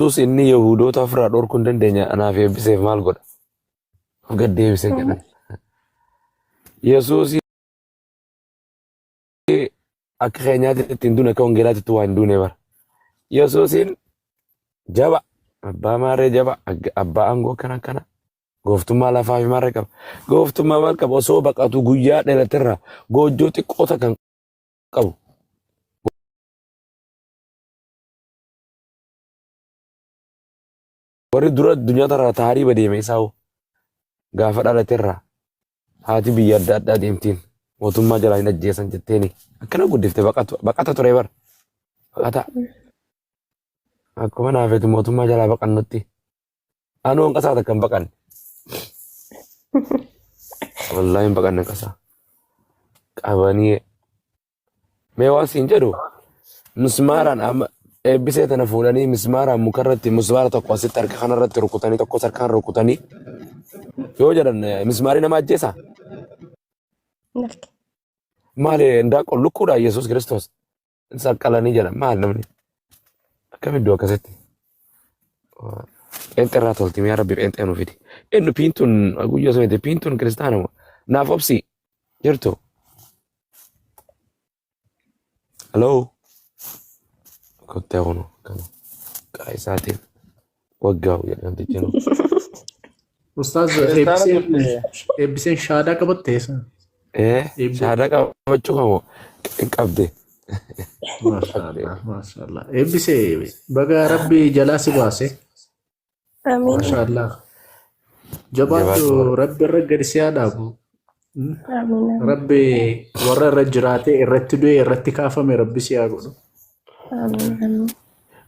inni Yahudoota ofirraa dhorkuu hin dandeenya anaaf eebbiseef maal godha? Of gad deebisee jedhan. Yesuus akka keenyaatti ittiin duune akka wangeelaatti waa hin duune bara. Yesuusin jaba abbaa maarree jaba abbaa aangoo akkana gooftummaa lafaa fi maarree qaba. Gooftummaa maal qaba osoo baqatu guyyaa dhalaterraa goojjoo xiqqoota kan qabu. Warri dura addunyaa irraa taarii badeeme isaa gaafa dhalaterraa haati biyya adda addaa deemtiin mootummaa jalaa hin ajjeesan jetteeni akkana guddifte baqata ture bara. Baqata. Akkuma naafeetu mootummaa jalaa baqannutti. Anuu hanqasaa takka hin baqanne. Wallaahi hin baqanne hanqasaa. Qabanii. Mee waan siin jedhu mismaaraan amma eebbisee tana fuudhanii mismaaraan mukarratti mismaara tokko asitti harka kanarratti rukutanii tokko harkaan rukutanii yoo jedhan mismaarii nama ajjeesaa? Maali ndaaqon lukkuudha Yesuus Kiristoos saqqalanii jedhan maal namni akkam iddoo akkasitti pheenxee irraa tolti mi'a rabbi pheenxee nu fidi inni piintuun guyyaa sun piintuun kiristaanama naaf obsi jirtu. Hello. Kottee kunu kana qaayisaatiin waggaa jedhamti jennu. Ustaz eebbiseen shaadaa qabatteessa. Shaadaa qabachuu qabu hin qabde. Maashaallah. Eebbisee baga rabbi jalaa si baase. Maashaallah. Jabaatu rabbi irra gadi si haadhaabu. Rabbi warra irra jiraatee irratti du'e irratti kaafame rabbi si haa godhu.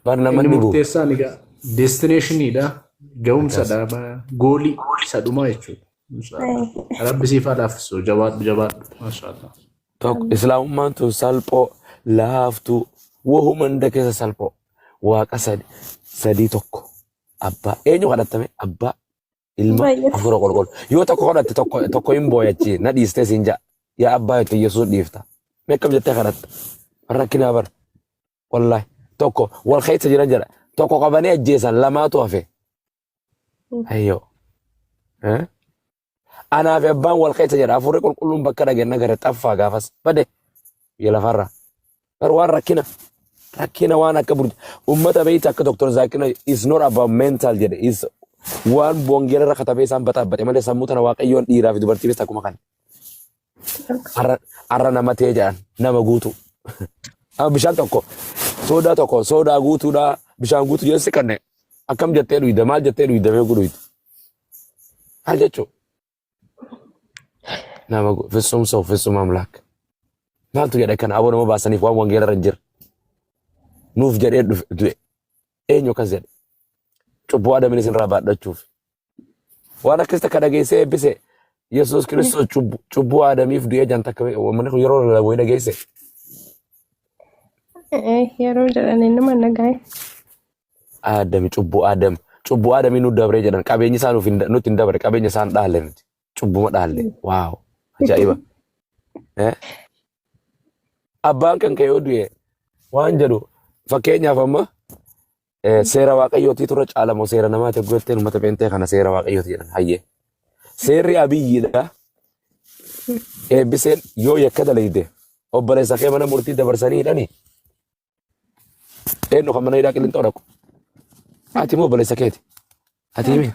Barnaamijni murteessaan egaa destinationidha. Ga'umsadha. Goolii isa dhumaa jechuudha. Rabbi siif haa laaffisu jabaadhu. Maashaallah. Islaamummaan tun salphoo laaftuu wahuma hunda keessa salphoo waaqa sadii tokko abbaa eenyu kadhatame abbaa ilma afur qolqol yoo tokko kadhatte tokko hin booyachi na dhiistee siin ja'a yaa abbaa itti Yesuus dhiifta meeqam jettee kadhatta rakkinaa bara wallahi tokko wal keessa jiran jedha tokko qabanii ajjeesan lamaatu hafe ayyo anaa fi abbaan wal keessa jedha afurri qulqulluun bakka dhageenya gara xaffaa gaafas bade biyya lafarraa waan rakkina waan akka burja ummata beeyta akka Dr. Zaakina is not about mental jedhe is waan bongeera irra katabee isaan baxaabbate malee sammuu tana waaqayyoon dhiiraa fi dubartii beesta akkuma kan arra nama ta'e jedhan nama guutu bishaan tokko soodaa guutuudha bishaan guutu jedhasi kanne akkam jettee dhuyda maal jettee dhuyda mee gudhuydu maal jechuu nama fissumsa uffissuma amlaak maaltu jedhe kana aboo nama baasaniif waan wangeela irra hin jirre nuuf jedhee du'e eenyu akkas jedhe cubbuu adaminis irraa baadhachuuf waan akkas takka dhageessee eebbise Yesuus Kiristoos cubbuu adamiif du'ee jan takka yeroo lawwee dhageesse. Yeroo jedhan inni mana gahe. Adami cubbuu adamii nu dabree jedhan qabeenyi isaa nutti hin dabre qabeenya isaan dhaalle nuti cubbuma dhaalle waaw ajaa'iba. Abbaan kan ka'ee du'e waan jedhu fakkeenyaaf amma seera waaqayyooti turre caalamoo seera namaati gootteen uummata beentee kana seera waaqayyooti jedhan hayyee. Seerri abiyyiidha. Eebbiseen yoo yakka dalayde obboleessa kee mana murtii dabarsanii hidhanii eenyu kan mana hidhaa qillinxoo dhaqu. Ati moo obboleessa keeti? Ati himi?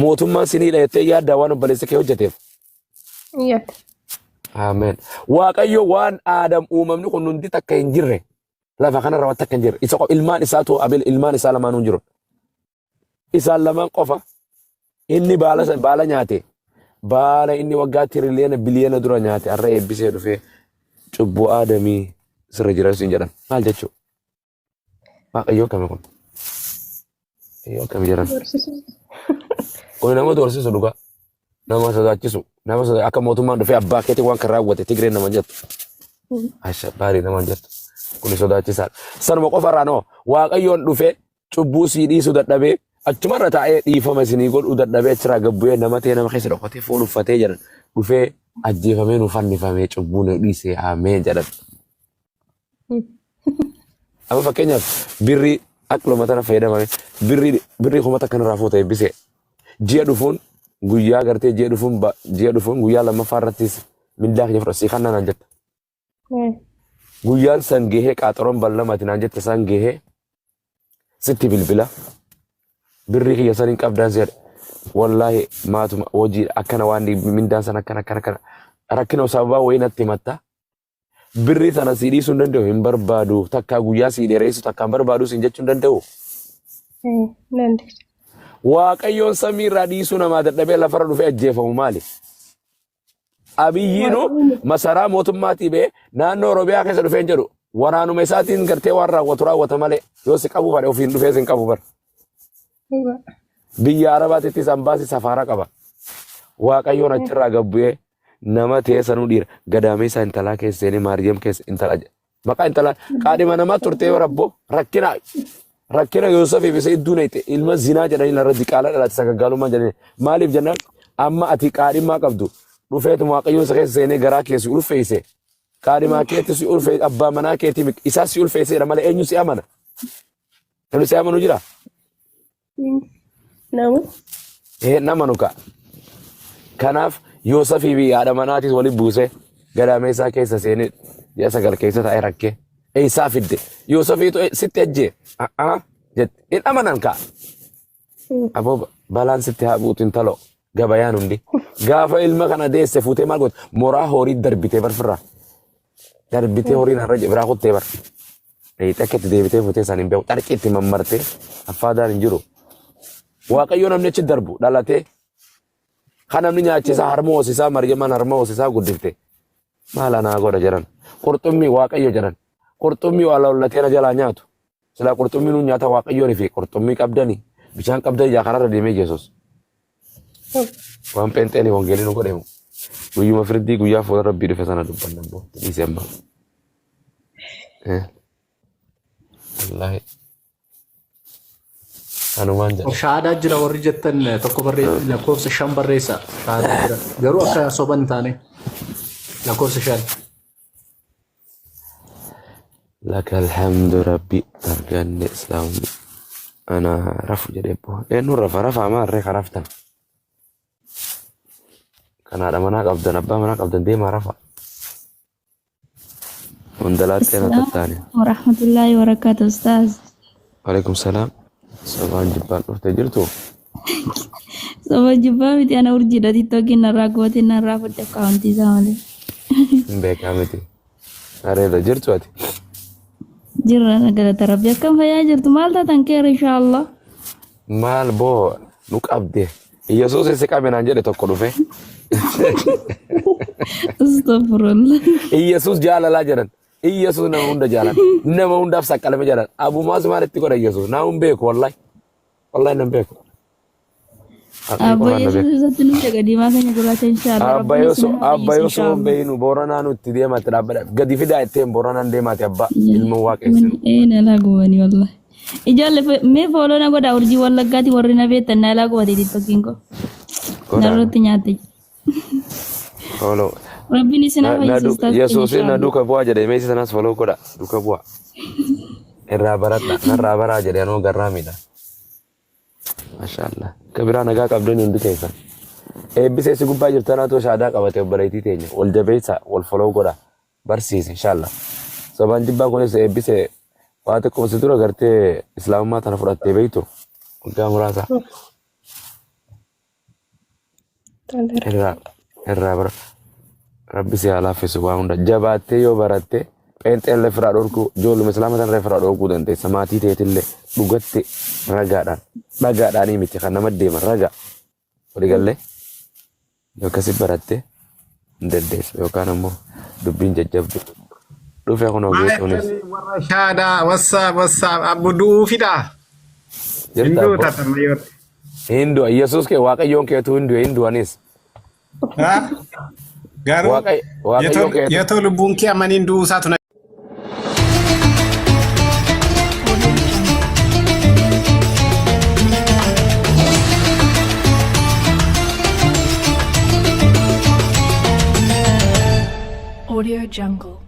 Mootummaan sinii hidha jettee yaaddaa waan obboleessa kee hojjeteef. Ameen. Waaqayyo waan Aadam uumamni kun hundi takka hin jirre lafa kanarra waan takka hin jirre isa ilmaan isaatu Abeel ilmaan isaa lamaan hin jiru. Isaan lamaan qofa inni baala nyaate baala inni waggaa tiriliyoona biliyoona dura nyaate har'a eebbisee dhufee cubbuu Aadamii sirra jira siin jedhan maal jechuu? Waaqayyo kami kun? Yoo kami jedhan? Kun nama doorsisu dhugaa. Nama sodaachisu nama akka mootummaan dhufee abbaa keetii waan kan raawwate Tigreen nama jettu. Asha baarii nama jettu. Kun sodaachisaadha. Sanuma qofarraa noo waaqayyoon dhufee cubbuu sii dhiisuu dadhabee achumarra taa'ee dhiifama isinii godhuu dadhabee achirraa gabbu'ee nama ta'e nama keessa dhokatee foon uffatee jedhan dhufee ajjeefamee nu fannifamee cubbuu nu dhiisee ameen jedhan. Amma fakkeenyaaf birrii Akkuma tana fayyadamame birrii kuma takka irraa fuute eebbise. Ji'a dhufuun guyyaa gartee ji'a dhufuun guyyaa lammaffaa irrattis mindaa kiyya fudhasii kan naan jette. Guyyaan san gahee qaaxaroon bal'amaati naan jette san gahee sitti bilbila. Birrii kiyya san hin qabdaan jedhe. Wallaahi maatuma hojii akkana waan mindaan san akkana rakkina sababaa wayii natti himatta. Birrii sana sii dhiisuu hin danda'u hin barbaadu takkaa guyyaa sii dheeressu takkaan barbaadu siin jechuu hin danda'u. Waaqayyoon samii irraa dhiisuu namaa dadhabee lafarra dhufee ajjeefamu maali? Abiyyiinu masaraa mootummaatii ba'ee naannoo Oromiyaa keessa dhufee hin jedhu waraanuma isaatiin gartee waan raawwata malee yoo si qabu fadhe ofiin dhufee sin qabu bara. Biyya Arabaatittis ambaasii safaara qaba. Waaqayyoon achirraa gabbu'ee nama ta'ee sanuu dhiira gadaamee isaa intalaa keessanii Maariyaam keessa intala maqaa intalaa qaadhima namaa turtee rabboo rakkina Yoosef ibsa iddoo nayte ilma zinaa jedhanii larra diqaala dhalaate sagaggaalummaa jedhanii maaliif jennaan amma ati qaadhimaa qabdu dhufeetu waaqayyoon isa keessa seenee garaa keessi ulfeesse qaadhimaa keetti si ulfeesse abbaa manaa keetii isaa si ulfeesseedha malee eenyu si amana? Namni si amanu jira? Namanu ka. Kanaaf Yoosefii fi haadha manaatis waliin buusee gadaamee isaa keessa seenee ji'a sagal keessa taa'ee rakkee isaa fidde Yoosefiitu sitti ejjee jette hin amanan ka. Aboo balaan sitti haa buutu intalo gabayaan hundi gaafa ilma kana deesse fuutee maal goote moraa horii darbitee barfirraa darbitee horiin har'a biraa kuttee bar xakkeetti deebitee fuutee san hin beeku xarqiitti mammartee affaadaan hin jiru. Waaqayyo namni achi darbu dhalatee kan namni nyaachisaa harma hoosisaa Maryamaan harma hoosisaa guddifte maal anaa godha jedhan qurxummii Waaqayyo jedhan qurxummii waa lollatee na jalaa nyaatu silaa qurxummii nuun nyaata Waaqayyoon fi qurxummii qabdanii bishaan qabdanii yaa kanarra deemee Yesuus waan pheenxeen wangeelii nu godheemu guyyuma firdii guyyaa fuula rabbii dhufe sana dubbanna boo dhiisee amma. Wallaahi. Shaadaa jira warri jettan tokko lakkoofsa 5 barreessa. Shaadaa jira. Garuu akka soban taane lakkoofsa 5. Laka alhamdu rabbi arganne islaamni ana rafu jedhee boo eenyu rafa maarree karaftan kanaadha manaa qabdan abbaa manaa qabdan deemaa rafa hundalaattee na tattaane. Warahmatullahi wabarakatuh ustaaz. Waalaikum salaam. Sobaan jibbaan dhuftee jirtu? Sobaan jibbaa miti ana urjiidha tiktookiin narraa goote narraa fudhe akkaawuntii isaa malee. Hin beekaa miti. Areeda jirtu ati? Jirra galata rabbi akkam fayyaa jirtu maal taatan keera inshaallah. Maal boo nu qabde Yesuus si qabe naan jedhe tokko dhufe. Astaghfirullah. Yesuus jaalalaa jedhan. Yesuus nama hunda jaalan nama hundaaf saqqalame jedhan Abu Maaz maalitti godha Yesuus naa hin beeku wallahi nan beeku. Abba Yesuus isatti nu jedha diimaa keenya gurraacha inshaallah. Abba Yesuus beeynu Booranaa nutti deematti dhaabbadha gadi fidaa ittiin Booranaan deemaati abba ilma waaqessin. Nalaa gubanii wallahi. Ijoollee mee fooloo na godha urjii wallaggaati warri na beektan nalaa gubate tiktookiin ko. Narratti nyaatte. Fooloo. Rabbiin isin hafa Yesuus na duuka bu'aa jedhee meeshaa sanas foloo godha duuka bu'aa irraa baradha narraa baraa jedhee anoo garraa miidha. Mashaallah kabiraa nagaa qabdeen hundi keessa eebbisee si gubbaa jirtanaatoo shaadaa qabate obboleettii teenya wal jabeessa wal foloo godha barsiise inshaallah. Sobaan jibbaa kunis eebbisee waa xiqqoo si dura gartee islaamummaa tana fudhattee beektu waggaa muraasa irraa bara. Rabbi si halaafisu waa hunda jabaattee yoo baratte pheenxeen lafirraa dhorkuu ijoolluma islaama sana lafirraa dhorkuu dandeessa maatii teetillee dhugatte dhagaadhaanii miti kan nama deema ragaa waliigallee akkasi baratte hin dandeessu yookaan ammoo dubbiin jajjabdu dhufee kun ogeessuunis. Warra shaadaa wassaab abuduu fidaa. Hinduu taatamayyoota. Hinduu Yesuus kee waaqayyoon keetu hinduu anis. Garuu yoo lubbuun kee amaniin duusaatu na. Audio Jungle.